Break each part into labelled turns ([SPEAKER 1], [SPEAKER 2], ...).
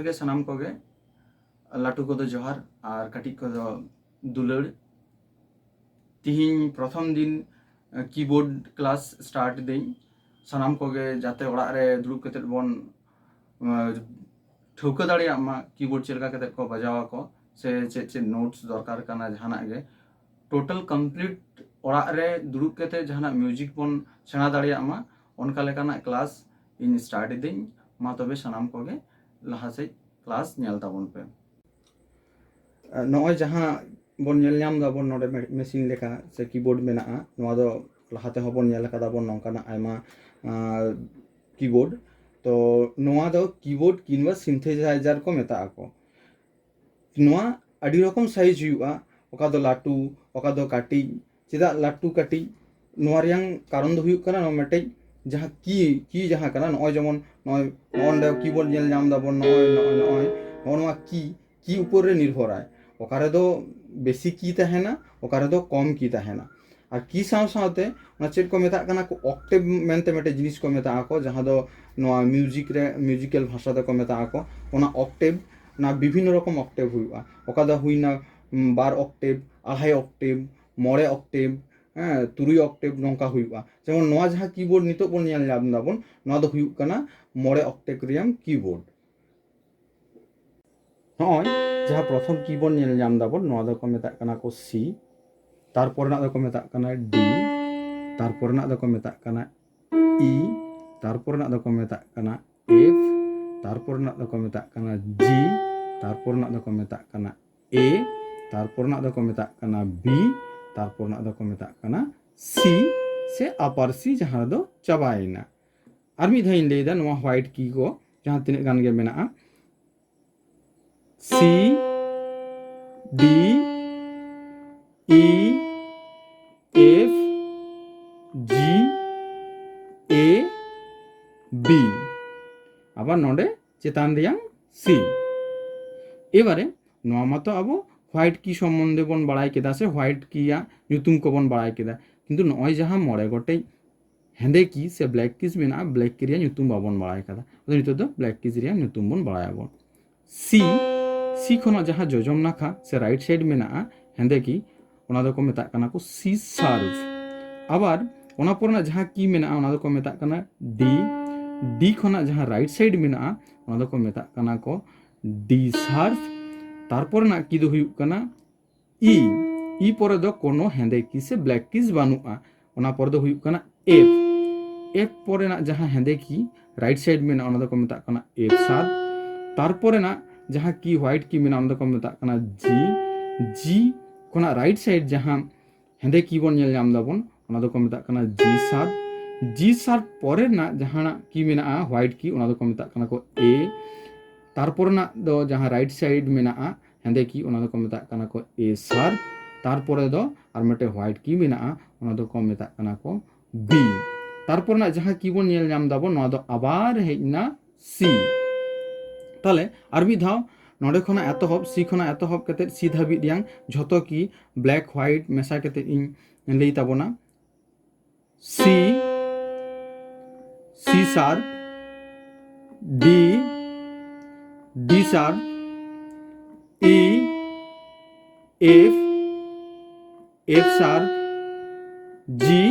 [SPEAKER 1] जोहार के सनाम को गे लाटू को जोहार और कटी को दुलड़ तिहिन प्रथम दिन कीबोर्ड क्लास स्टार्ट दें सनाम को गे जाते ओड़ा रे दुड़ुब कते बन ठौका दाड़िया मा कीबोर्ड चलका कते को बजावा को से चे नोट्स दरकार काना जहाना गे टोटल कंप्लीट ओड़ा रे दुड़ुब कते जहाना म्यूजिक बन सेना दाड़िया मा उनका लेकाना क्लास इन स्टार्ट दें मा तबे सनाम को गे लहा से क्लास नेल ताबन पे नॉय जहां बन नेल नाम दाबन नोडे मेसिन लेका से कीबोर्ड मेना नोआ दो लहाते हबन नेल का दाबन नोंकाना आयमा कीबोर्ड तो नोआ दो कीबोर्ड किनवा सिंथेसाइजर को मेता को नोआ अडी रकम साइज हुआ ओका दो लाटू ओका दो काटी चेदा लाटू काटी नोआ रियांग कारण दो हुयुक कना नो मेटे जहां की जहां कना नॉय जमन नॉय ऑन कीबोर्ड नेल नाम दाबन नॉय की ऊपर रे निर्भर आय ओकारे दो बेसी की तहना ओकारे दो कम की तहना और की साव सावते ना चेड को मेता कना को ऑक्टेव मेनते मेटे जिनिस को मेता को जहां दो नोआ म्यूजिक रे म्यूजिकल भाषा दे को मेता को ओना ऑक्टेव ना विभिन्न रकम ऑक्टेव हुआ ओका दो हुइना 12 ऑक्टेव 2.5 ऑक्टेव 9 ऑक्टेव तुरुई ऑक्टेव नोंका हुआ जेमन नोआ जहां कीबोर्ड नितो बन नेल नाम दाबन नोआ दो हुयुक कना 9 ऑक्टेव रियाम कीबोर्ड नॉय जहां प्रथम कीबोर्ड नेल नाम दाबन नोआ दो को मेता कना को सी तारपर ना दो को मेता कना डी तारपर ना दो को मेता कना ई तारपर ना दो को मेता कना एफ तारपर ना दो को मेता कना जी तारपर ना दो को मेता कना ए तारपर ना दो को मेता कना बी तारपर ना दो को मेता कना सी से अपर सी जहां दो चाबायना आर मी धाइन लेदा नोआ व्हाइट की को जहां तिने गान गे मेना C D E F G A B আবার নডে চেতান দিয়াং C এবারে নোয়া মতো আবো হোয়াইট কি সম্বন্ধে বন বাড়াই কেদা সে হোয়াইট কিয়া nyutum ko bon বাড়াই কেদা কিন্তু নয় যাহা মরে গটে হেন্দে কি সে ব্ল্যাক কিস মেনা ব্ল্যাক কিরিয়া nyutum বাবন বাড়াই কেদা ওদের নিতো তো ব্ল্যাক কিস রিয়া nyutum bon বাড়াই আবন सी खना जहाँ जोजम नाखा से राइट साइड में हेंदे की ओना दो को मेता कना को सी सार्व आबार ओना परना जहाँ की में ओना दो को मेता कना डी खना जहाँ राइट साइड में ओना दो को मेता कना को डी सार्व तारपर ना की दो हुयुक कना ई पर दो कोनो हेंदे की से ब्लैक किस बानुआ ओना पर दो हुयुक कना एफ पर ना जहाँ हेंदे की राइट साइड में ओना दो को मेता कना एफ सार्व तारपर ना जहाँ की व्हाइट की में को मेता कना जी कोना राइट साइड जहाँ हेंदे की बन नेल नाम दाबन ओना दो को मेता कना जी सार्प परे ना जहाँ की में व्हाइट की ओना दो को मेता कना को ए तारपर ना दो जहाँ राइट साइड में हेंदे की ओना दो को मेता कना को ए सार्प तारपर दो आर मेटे व्हाइट की में ओना दो को मेता कना को बी तारपर ना जहाँ की बन नेल नाम दाबन ओना दो आबार हेजना सी ताले आर मी धाव नोडे खना एतहब सी खना एतहब कते सी धाबी दियां झतो की ब्लैक व्हाइट मेसा कते इन लई ताबोना C sharp D sharp E F sharp G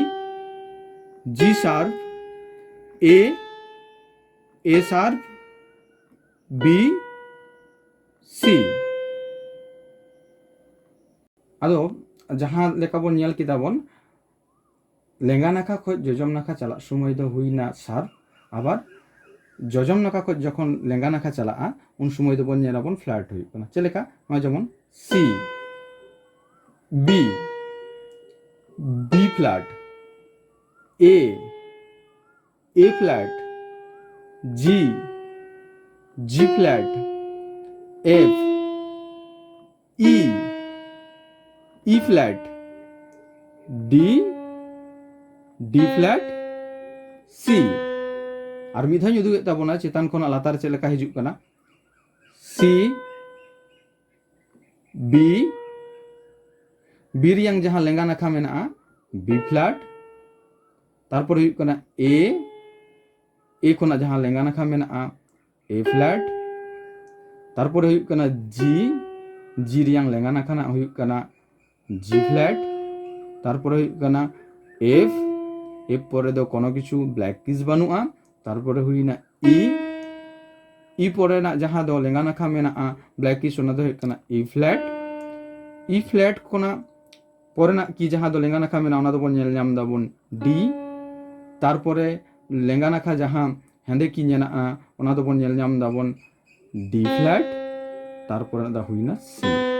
[SPEAKER 1] sharp A sharp B C आदो जहाँ लेका बन नेल किदा बन लेंगा नाखा खो जोजम नाखा चला समय दो हुईना सार आबार जोजम नाखा खो जखन लेंगा नाखा चला उन समय दो बन नेला बन फ्लैट हुई कना चलेका मा जेमन C B flat A flat G flat F E flat D flat C और मिधा उदुगे ताबोना चेतान खना लातार चे लेका हिजुग कना सी बी रियांग जहां लेंगा नाखा मेना बी फ्लैट तारपर हुयुग कना ए खना जहां लेंगा नाखा मेना ए फ्लैट তারপরে হুᱭᱩᱜ ᱠᱟᱱᱟ জি, জি রিয়াং লেঙ্গা নাখানা হুᱭᱩᱜ ᱠᱟᱱᱟ জি ফ্ল্যাট। তারপরে হুᱭᱩᱜ ᱠᱟᱱᱟ এফ, এফ পরে দো কোনো কিছু ব্ল্যাক কিস বানুয়া। তারপরে হুইনা ই, ই পরেনাᱜ ᱡᱟᱦᱟᱸ ᱫᱚ ᱞᱮᱸᱜᱟ ᱱᱟᱠᱷᱟ ᱢᱮᱱᱟᱜᱼᱟ ᱵᱞᱮᱠ ᱠᱤᱥ ᱚᱱᱟ ᱫᱚ ᱦᱩᱭᱩᱜ ᱠᱟᱱᱟ ই ফ্ল্যাট। ই ফ্ল্যাট ᱠᱷᱚᱱᱟᱜ পরেনাᱜ কি ᱡᱟᱦᱟᱸ ᱫᱚ লেঙ্গা নাখা ᱢᱮᱱᱟᱜᱼᱟ ᱚᱱᱟ ᱫᱚᱵᱚᱱ ᱧᱮᱞ ᱧᱟᱢ ᱫᱟᱵᱚᱱ ᱰি। তারপরে লেঙ্গা নাখা ᱡᱟᱦᱟᱸ হেঁদে কি মেনাᱜᱼᱟ ᱚᱱᱟ ᱫᱚᱵᱚন ᱧᱮᱞ ᱧᱟᱢ ᱫᱟᱵᱚন ᱰি ফ্ল্যাট। তারপরে দা হুইনা সি।